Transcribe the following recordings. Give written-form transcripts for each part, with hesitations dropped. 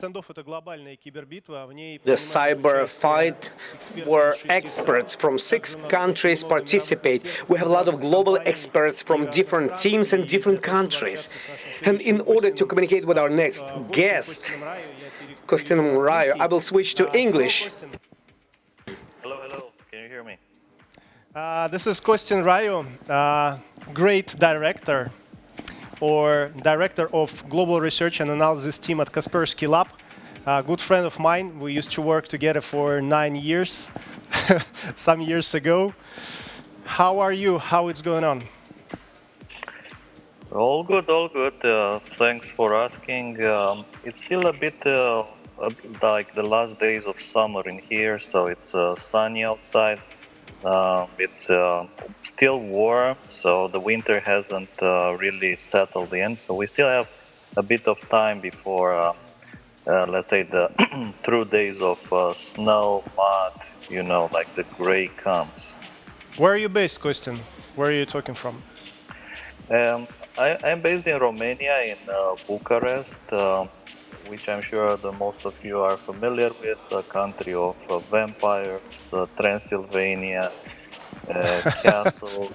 The cyber fight where experts from 6 countries participate. We have a lot of global experts from different teams and different countries. And in order to communicate with our next guest, Costin Raiu, I will switch to English. Hello. Can you hear me? This is Costin Raiu, great director of Global Research and Analysis team at Kaspersky Lab. A good friend of mine. We used to work together for 9 years, some years ago. How are you? How it's going on? All good. Thanks for asking. It's still a bit like the last days of summer in here, so it's sunny outside. It's still warm, so the winter hasn't really settled in. So we still have a bit of time before, let's say, the true days of snow, mud, like the gray comes. Where are you based, Costin? Where are you talking from? I'm based in Romania, in Bucharest, which I'm sure the most of you are familiar with, a country of vampires, Transylvania, castles,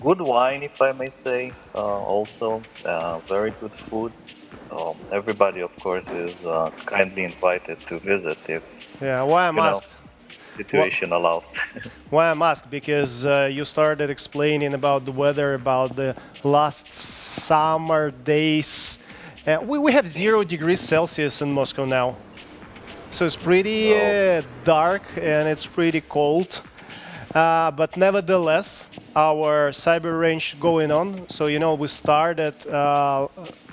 good wine, if I may say, also very good food. Everybody, of course, is kindly invited to visit if Why I'm asked? Situation allows. Why I'm asked? Because you started explaining about the weather, about the last summer days. We have 0 degrees Celsius in Moscow now. So it's pretty dark and it's pretty cold. But nevertheless, our cyber range going on. So, we started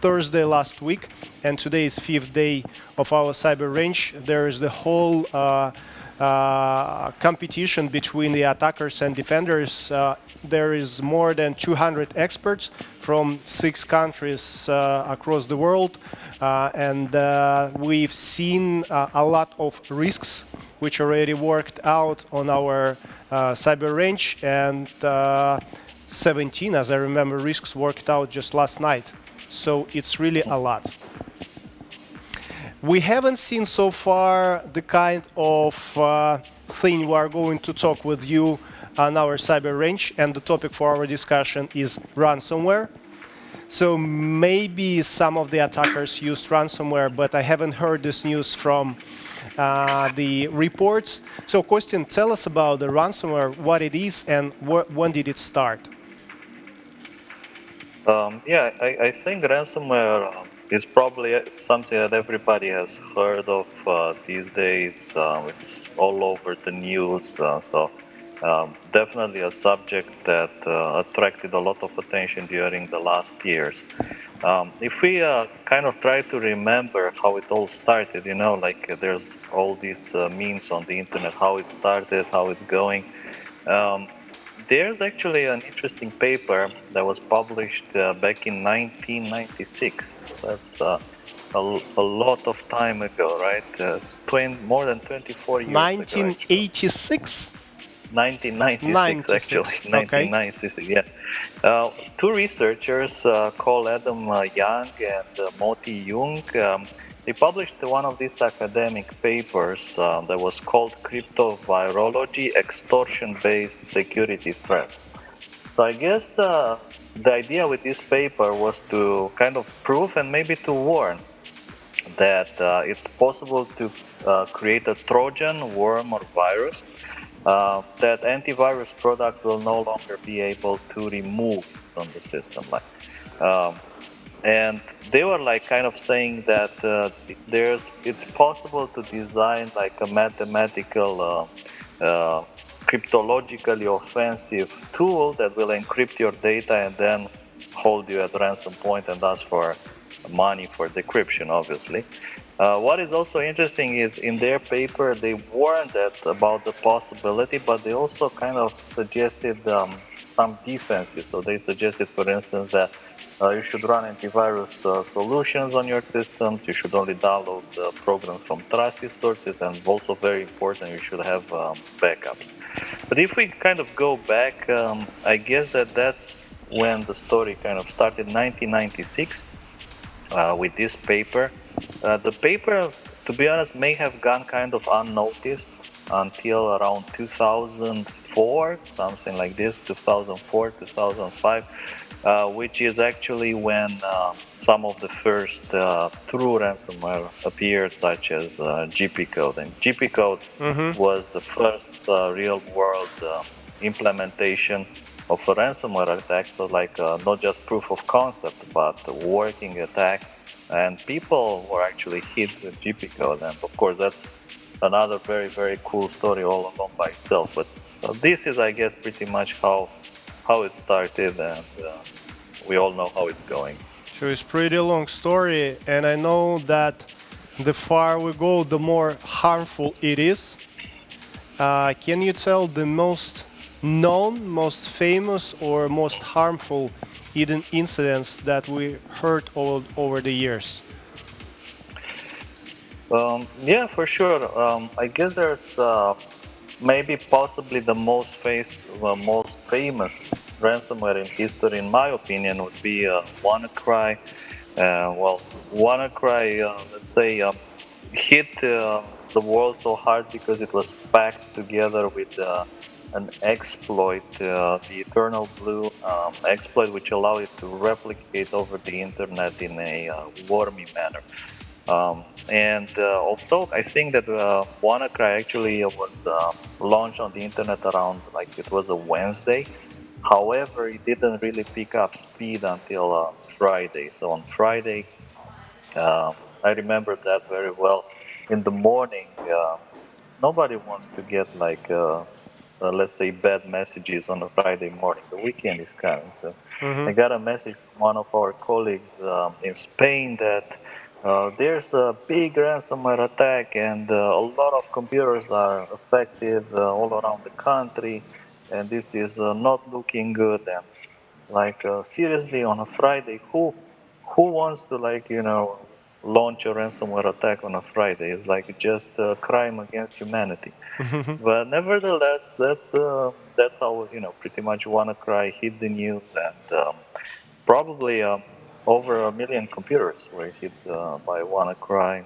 Thursday last week, and today is 5th day of our cyber range. There is the whole competition between the attackers and defenders. There is more than 200 experts from 6 countries across the world, and we've seen a lot of risks which already worked out on our cyber range, and 17, as I remember, risks worked out just last night. So it's really a lot. We haven't seen so far the kind of thing we are going to talk with you on our cyber range, and the topic for our discussion is ransomware. So maybe some of the attackers used ransomware, but I haven't heard this news from the reports. So Costin, tell us about the ransomware, what it is, and when did it start? I think ransomware is probably something that everybody has heard of these days. It's all over the news. So definitely a subject that attracted a lot of attention during the last years. If we kind of try to remember how it all started, like there's all these memes on the internet, how it started, how it's going. There's actually an interesting paper that was published back in 1996. That's a lot of time ago, right? It's more than 24 years 1986? ago. 1996, actually. 1996, yeah. 2 researchers called Adam Young and Moti Jung. They published one of these academic papers that was called Cryptovirology, Extortion-Based Security Threats. So I guess the idea with this paper was to kind of prove and maybe to warn that it's possible to create a Trojan, worm, or virus that antivirus product will no longer be able to remove from the system. And they were kind of saying that it's possible to design a mathematical, cryptologically offensive tool that will encrypt your data and then hold you at ransom point and ask for money for decryption, obviously. What is also interesting is in their paper they warned about the possibility, but they also kind of suggested some defenses. So they suggested, for instance, that you should run antivirus solutions on your systems. You should only download the program from trusted sources, and also very important, you should have backups. But if we kind of go back, I guess that's when the story kind of started, 1996, with this paper. The paper, to be honest, may have gone kind of unnoticed until around 2004, something like this, 2004, 2005, which is actually when some of the first true ransomware appeared, such as GP code. And GP code was the first real world implementation of a ransomware attack. So, like, not just proof of concept, but a working attack. And people were actually hit with GP code. And of course, that's another very, very cool story all alone by itself. But this is, I guess, pretty much how it started, and we all know how it's going. So it's pretty long story, and I know that the far we go, the more harmful it is. Can you tell the most known, most famous, or most harmful hidden incidents that we heard over the years? Yeah, for sure. I guess there's maybe possibly the most famous ransomware in history, in my opinion, would be WannaCry. Well, WannaCry, let's say, hit the world so hard because it was packed together with an exploit, the Eternal Blue exploit, which allowed it to replicate over the internet in a wormy manner. And also, I think that WannaCry actually was launched on the internet around, like, it was a Wednesday. However, it didn't really pick up speed until Friday. So on Friday, I remember that very well. In the morning, nobody wants to get, like, let's say, bad messages on a Friday morning. The weekend is coming. So I got a message from one of our colleagues in Spain that there's a big ransomware attack, and a lot of computers are affected all around the country, and this is not looking good. And, like, seriously, on a Friday, who wants to, like, launch a ransomware attack on a Friday? It's like just a crime against humanity. But nevertheless, that's how, pretty much WannaCry hit the news, and probably over 1 million computers were hit by WannaCry.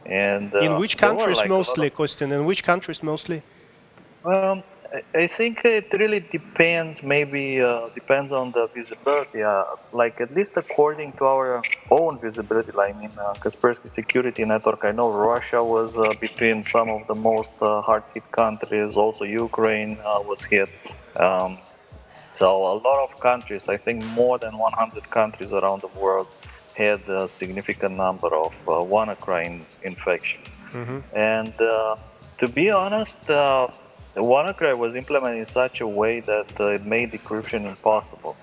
And In which there were, countries like, a lot of. mostly, Costin? In which countries mostly? I think it really depends. Maybe depends on the visibility. Like, at least according to our own visibility, like, I mean, Kaspersky Security Network, I know Russia was between some of the most hard-hit countries. Also, Ukraine was hit. Um, so a lot of countries, I think more than 100 countries around the world, had a significant number of WannaCry infections. And to be honest, WannaCry was implemented in such a way that it made decryption impossible.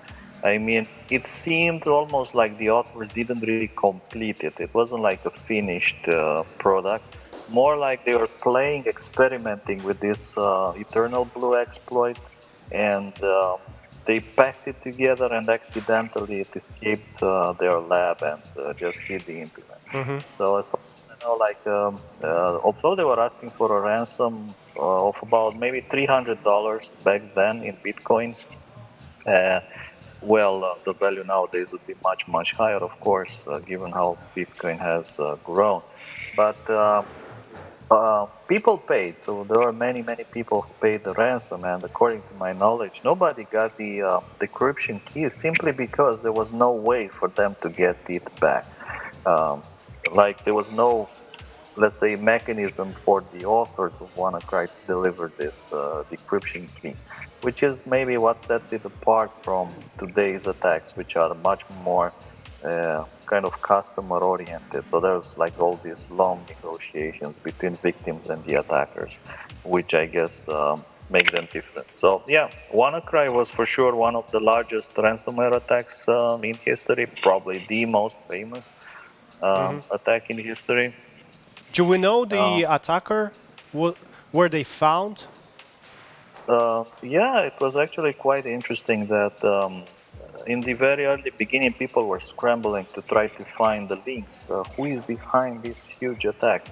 I mean, it seemed almost like the authors didn't really complete it. It wasn't like a finished product. More like they were playing, experimenting with this Eternal Blue exploit, and they packed it together, and accidentally it escaped their lab and just hit the internet. So as far as I know, like, although they were asking for a ransom of about maybe $300 back then in bitcoins, the value nowadays would be much, much higher, of course, given how Bitcoin has grown. But people paid, so there were many, many people who paid the ransom, and according to my knowledge, nobody got the decryption keys simply because there was no way for them to get it back. Like, there was no, let's say, mechanism for the authors of WannaCry to deliver this decryption key, which is maybe what sets it apart from today's attacks, which are much more kind of customer oriented. So there's, like, all these long negotiations between victims and the attackers, which I guess make them different. So yeah, WannaCry was for sure one of the largest ransomware attacks in history, probably the most famous attack in history. Do we know the attacker? Where they found? Yeah, it was actually quite interesting that in the very early beginning, people were scrambling to try to find the links. Who is behind this huge attack?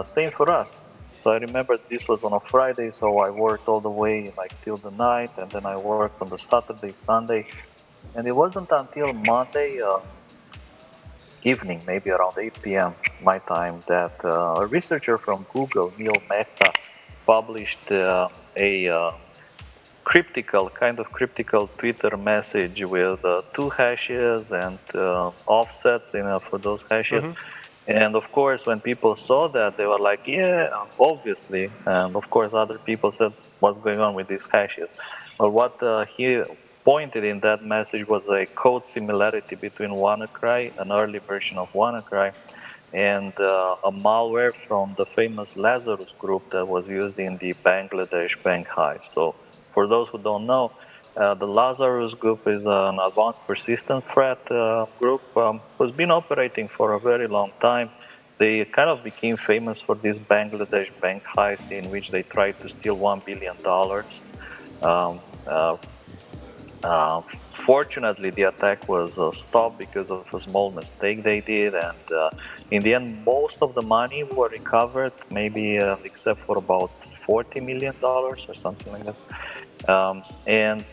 Same for us. So I remember this was on a Friday, so I worked all the way, like, till the night, and then I worked on the Saturday, Sunday, and it wasn't until Monday, evening, maybe around 8 p.m. my time, that a researcher from Google, Neil Mehta, published a cryptical Twitter message with two hashes and offsets for those hashes. And of course, when people saw that, they were like, yeah, obviously. And of course, other people said, what's going on with these hashes? But what he pointed in that message was a code similarity between WannaCry, an early version of WannaCry, and a malware from the famous Lazarus group that was used in the Bangladesh bank heist. So for those who don't know, the Lazarus group is an advanced persistent threat group who's been operating for a very long time. They kind of became famous for this Bangladesh bank heist in which they tried to steal $1 billion. Um, uh, Fortunately, the attack was stopped because of a small mistake they did, and in the end, most of the money were recovered, maybe except for about $40 million or something like that. And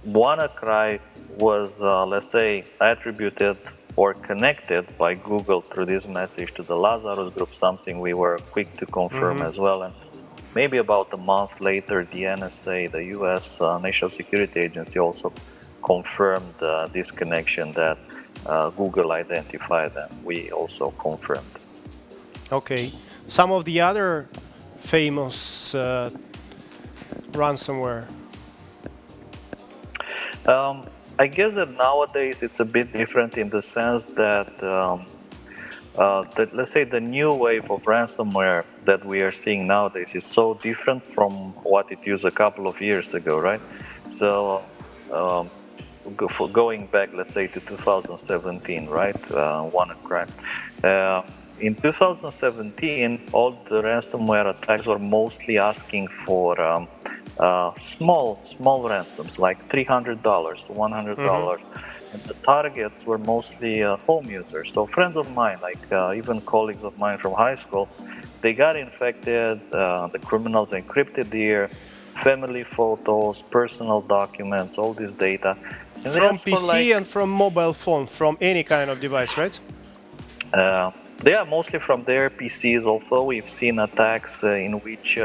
WannaCry was, let's say, attributed or connected by Google through this message to the Lazarus group, something we were quick to confirm as well. And maybe about a month later, the NSA, the US National Security Agency, also confirmed this connection that Google identified, and we also confirmed. Okay. Some of the other famous ransomware. I guess that nowadays it's a bit different in the sense that, let's say, the new wave of ransomware that we are seeing nowadays is so different from what it used a couple of years ago, right? So, going back, let's say, to 2017, right? WannaCry. In 2017, all the ransomware attacks were mostly asking for small ransoms, like $300, $100, and the targets were mostly home users. So friends of mine, like even colleagues of mine from high school, they got infected. The criminals encrypted their family photos, personal documents, all this data. And From for PC and from mobile phone, from any kind of device, right? Yeah, mostly from their PCs. Also, we've seen attacks in which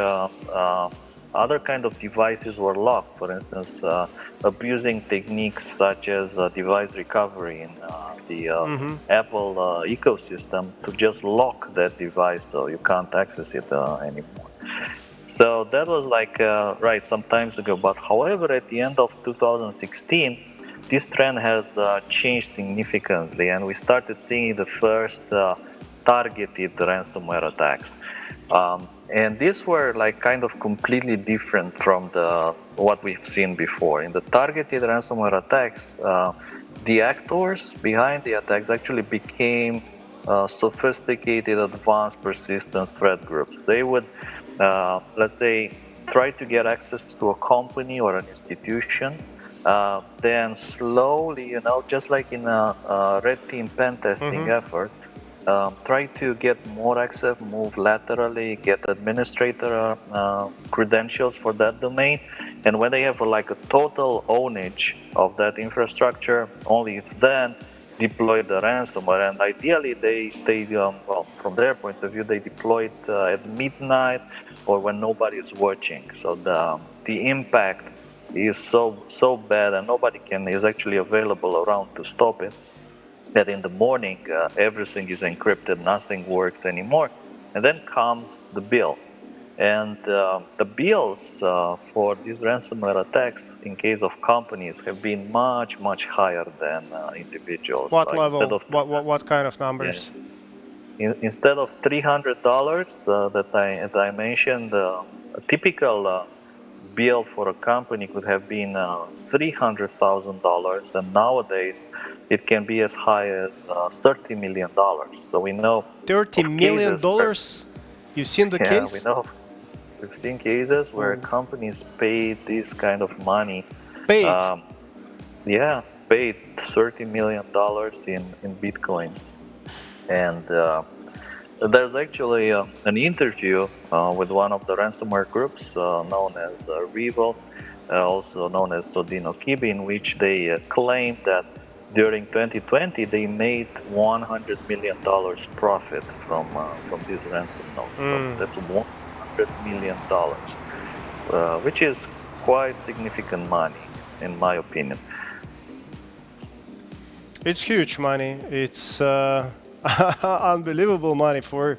other kind of devices were locked. For instance, abusing techniques such as device recovery in the Apple ecosystem to just lock that device so you can't access it anymore. So that was like right some times ago. But however, at the end of 2016, this trend has changed significantly, and we started seeing the first targeted ransomware attacks. And these were like kind of completely different from what we've seen before. In the targeted ransomware attacks, the actors behind the attacks actually became sophisticated, advanced, persistent threat groups. They would, let's say, try to get access to a company or an institution, then slowly, just like in a red team pen testing effort, try to get more access, move laterally, get administrator credentials for that domain. And when they have like a total ownage of that infrastructure, only then deploy the ransomware. And ideally, they well, from their point of view, they deploy it at midnight or when nobody is watching. So the impact is so bad, and nobody is actually available around to stop it, that in the morning everything is encrypted, nothing works anymore, and then comes the bill. And the bills for these ransomware attacks in case of companies have been much higher than individuals. What Like level? What kind of numbers? Instead of $300 that I mentioned, a typical bill for a company could have been $300,000, and nowadays it can be as high as $30 million. So we know $30 million? You've seen the case? we know. We've seen cases where companies paid this kind of money. Paid? Paid $30 million in bitcoins. And there's actually an interview with one of the ransomware groups known as Raiu, also known as Sodino Kibi, in which they claim that during 2020, they made $100 million profit from these ransom notes. So that's $100 million, which is quite significant money, in my opinion. It's huge money. It's unbelievable money for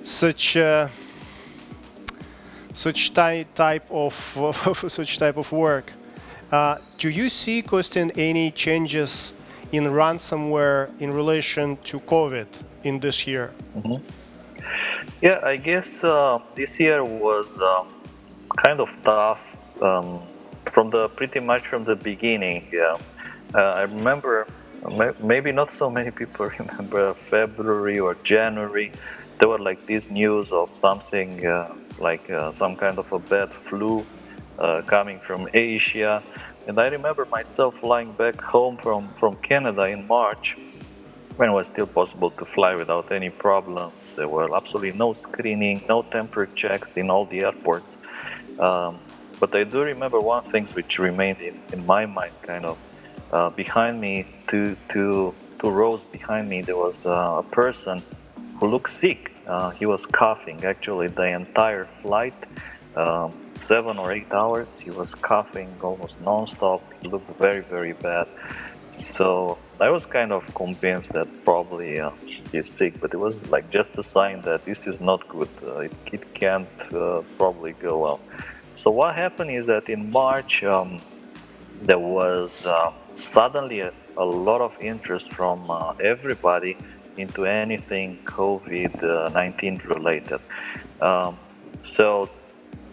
such type of such type of work. Do you see, Costin, any changes in ransomware in relation to COVID in this year? Yeah, I guess this year was kind of tough pretty much from the beginning. Yeah, I remember maybe not so many people remember February or January. There were like these news of something some kind of a bad flu coming from Asia, and I remember myself flying back home from Canada in March, when it was still possible to fly without any problems. There were absolutely no screening, no temperature checks in all the airports. But I do remember one thing which remained in my mind, kind of behind me, two rows behind me, there was a person who looked sick. He was coughing actually the entire flight, 7 or 8 hours. He was coughing almost non-stop. He looked very, very bad. So I was kind of convinced that probably he's sick, but it was like just a sign that this is not good. It can't probably go well. So what happened is that in March there was suddenly a lot of interest from everybody into anything COVID-19 related. So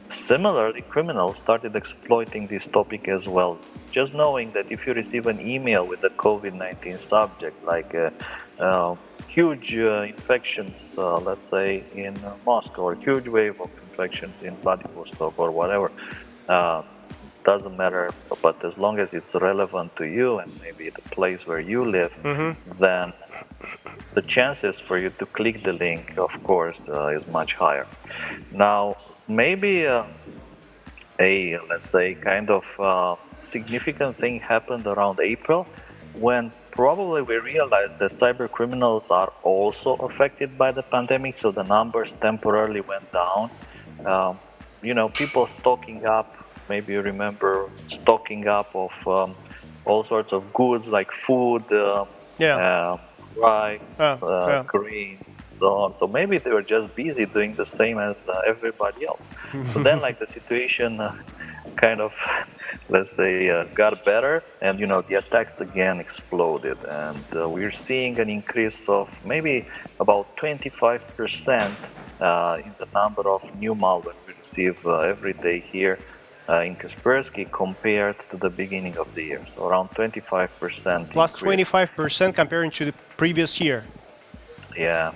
similarly, criminals started exploiting this topic as well. Just knowing that if you receive an email with a COVID-19 subject, like huge infections, let's say in Moscow, or huge wave of infections in Vladivostok or whatever, doesn't matter, but as long as it's relevant to you and maybe the place where you live, then the chances for you to click the link, of course, is much higher. Now, maybe let's say kind of significant thing happened around April, when probably we realized that cyber criminals are also affected by the pandemic, so the numbers temporarily went down. People stocking up, maybe you remember stocking up of all sorts of goods like food, rice, grain, so on. So maybe they were just busy doing the same as everybody else. So then like the situation kind of, let's say, got better, and the attacks again exploded, and we're seeing an increase of maybe about 25% in the number of new malware we receive every day here in Kaspersky compared to the beginning of the year. So around 25% Plus increase. 25% comparing to the previous year. Yeah,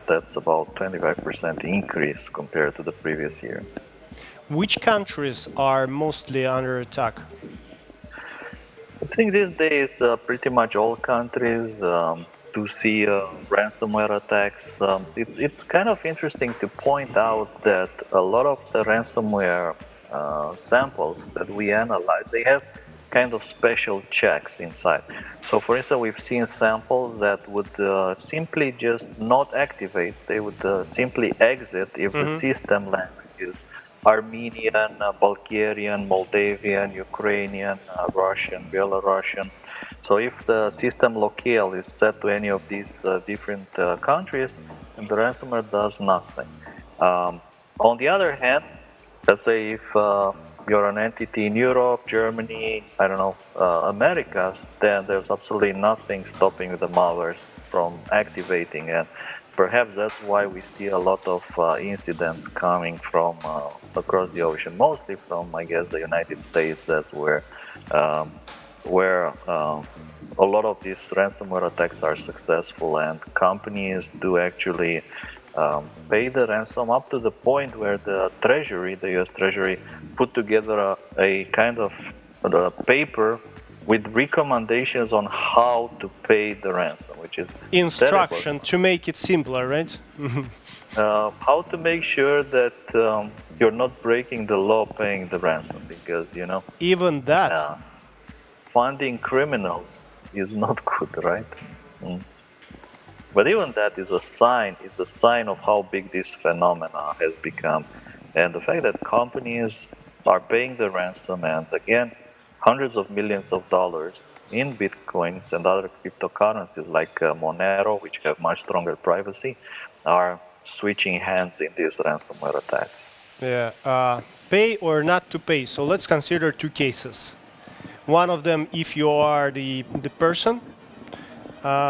that's about 25% increase compared to the previous year. Which countries are mostly under attack? I think these days pretty much all countries do see ransomware attacks. It's kind of interesting to point out that a lot of the ransomware samples that we analyze, they have kind of special checks inside. So for instance, we've seen samples that would simply just not activate. They would simply exit if the system languages Armenian, Bulgarian, Moldavian, Ukrainian, Russian, Belarusian. So if the system locale is set to any of these different countries, and the ransomware does nothing. On the other hand, let's say if you're an entity in Europe, Germany, I don't know, Americas, then there's absolutely nothing stopping the malwares from activating, and perhaps that's why we see a lot of incidents coming from across the ocean, mostly from, I guess, the United States. That's where a lot of these ransomware attacks are successful, and companies do actually pay the ransom up to the point where the Treasury, the US Treasury, put together a kind of paper with recommendations on how to pay the ransom, which is instruction terrible. To make it simpler, right? How to make sure that you're not breaking the law paying the ransom, because even that. funding criminals is not good, right? Mm. But even that is a sign. It's a sign of how big this phenomena has become, and the fact that companies are paying the ransom, and again, hundreds of millions of dollars in bitcoins and other cryptocurrencies like Monero, which have much stronger privacy, are switching hands in these ransomware attacks. Yeah, pay or not to pay. So let's consider two cases. One of them, if you are the person,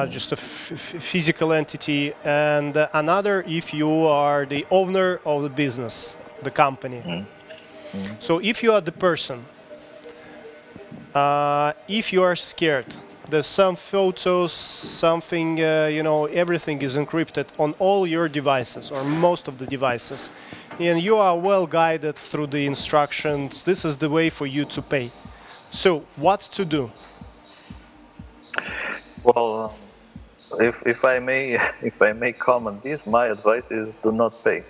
just a physical entity, and another, if you are the owner of the business, the company. Mm. Mm. So if you are the person, if you are scared, there's some photos, something, everything is encrypted on all your devices or most of the devices, and you are well guided through the instructions. This is the way for you to pay. So what to do? Well, if I may if I may comment this, my advice is do not pay.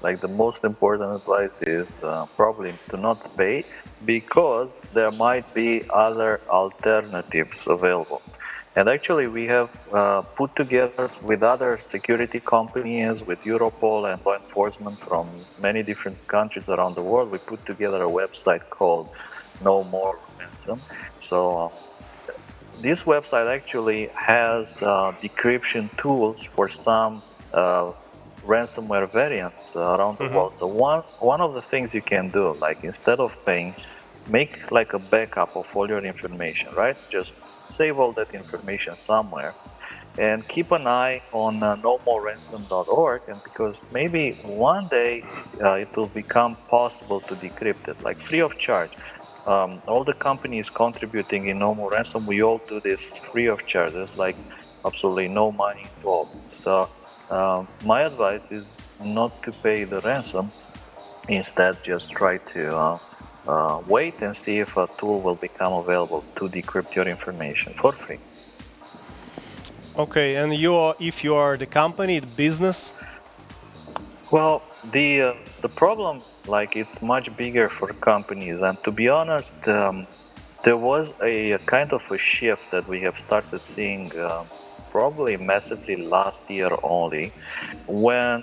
Like the most important advice is probably to not pay because there might be other alternatives available. And actually, we have put together with other security companies, with Europol and law enforcement from many different countries around the world, we put together a website called No More Ransom. So this website actually has decryption tools for some ransomware variants around the world. So one of the things you can do, like instead of paying, make like a backup of all your information, right? Just save all that information somewhere and keep an eye on nomoreransom.org, and because maybe one day it will become possible to decrypt it, like free of charge. All the companies contributing in No More Ransom, we all do this free of charge. There's like absolutely no money involved. So my advice is not to pay the ransom. Instead, just try to wait and see if a tool will become available to decrypt your information for free. Okay, and if you are the company, the business. Well, the problem, like, it's much bigger for companies, and to be honest, there was a kind of a shift that we have started seeing probably massively last year only, when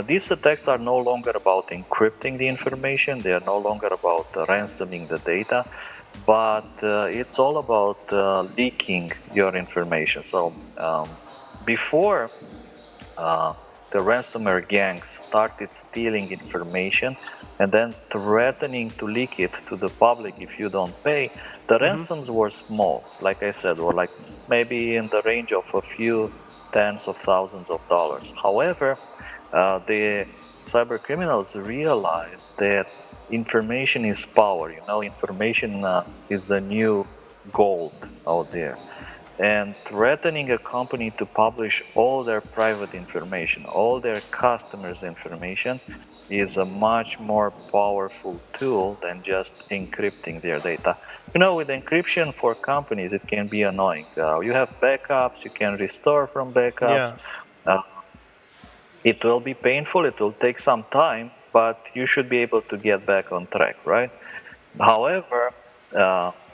these attacks are no longer about encrypting the information, they are no longer about ransoming the data, but it's all about leaking your information. So before the ransomware gangs started stealing information and then threatening to leak it to the public if you don't pay, the ransoms were small. Like I said, were like maybe in the range of a few tens of thousands of dollars. However, the cyber criminals realized that information is power. You know, information is the new gold out there. And threatening a company to publish all their private information, all their customers' information, is a much more powerful tool than just encrypting their data. You know, with encryption for companies, it can be annoying. You have backups, you can restore from backups. Yeah. It will be painful, it will take some time, but you should be able to get back on track, right? However,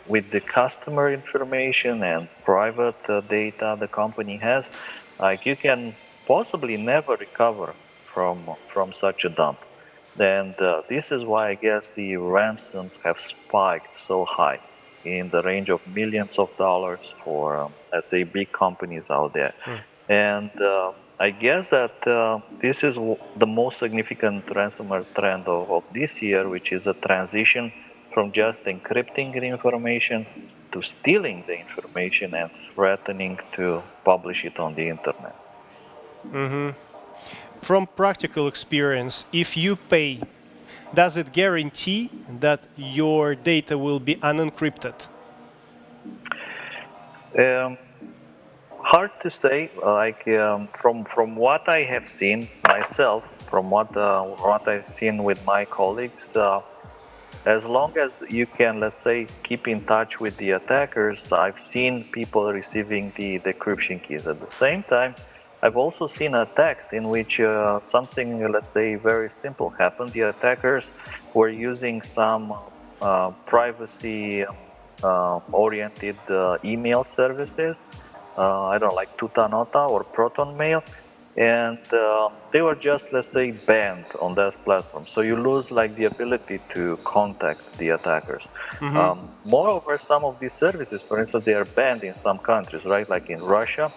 with the customer information and private data the company has, like, you can possibly never recover from such a dump. And this is why I guess the ransoms have spiked so high in the range of millions of dollars for, let's say, big companies out there. And I guess that this is the most significant ransomware trend of this year, which is a transition from just encrypting the information to stealing the information and threatening to publish it on the internet. From practical experience, if you pay, does it guarantee that your data will be unencrypted? Um, Hard to say. Like from what I have seen myself, from what I've seen with my colleagues, as long as you can, let's say, keep in touch with the attackers, I've seen people receiving the decryption keys. At the same time, I've also seen attacks in which something, let's say, very simple happened. The attackers were using some privacy oriented email services. I don't know, like Tutanota or Proton Mail, and they were just, let's say, banned on that platform. So you lose like the ability to contact the attackers. Moreover, some of these services, for instance, they are banned in some countries, right? Like in Russia,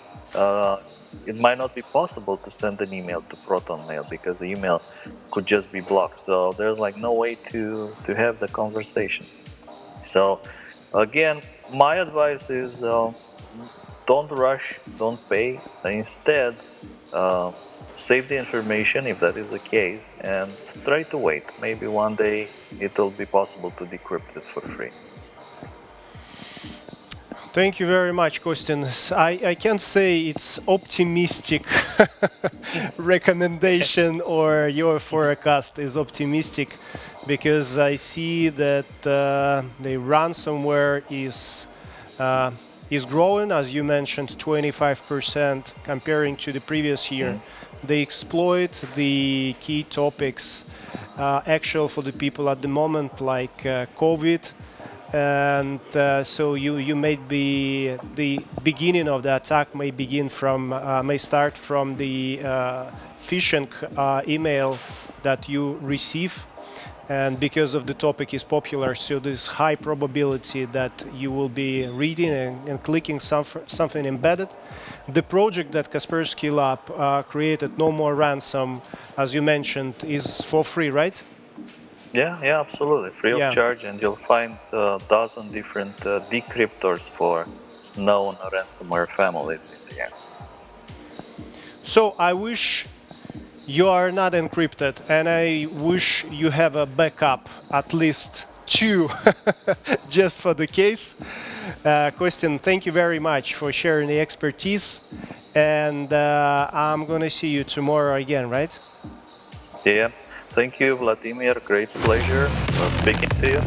it might not be possible to send an email to Proton Mail because the email could just be blocked. So there's like no way to have the conversation. So again, my advice is don't rush, don't pay. Instead, save the information if that is the case and try to wait. Maybe one day it will be possible to decrypt it for free. Thank you very much, Costin. I can't say it's optimistic recommendation or your forecast is optimistic because I see that the ransomware is growing, as you mentioned, 25% comparing to the previous year. They exploit the key topics actual for the people at the moment, like COVID. And so you made the beginning of the attack may start from the phishing email that you receive, and because of the topic is popular, so there's high probability that you will be reading and clicking something embedded. The project that Kaspersky Lab created, No More Ransom, as you mentioned, is for free, right? Yeah, absolutely. Free of charge, and you'll find a dozen different decryptors for known ransomware families in the end. So I wish you are not encrypted, and I wish you have a backup, at least 2, just for the case. Costin, thank you very much for sharing the expertise, and I'm going to see you tomorrow again, right? Yeah. Thank you, Vladimir. Great pleasure speaking to you.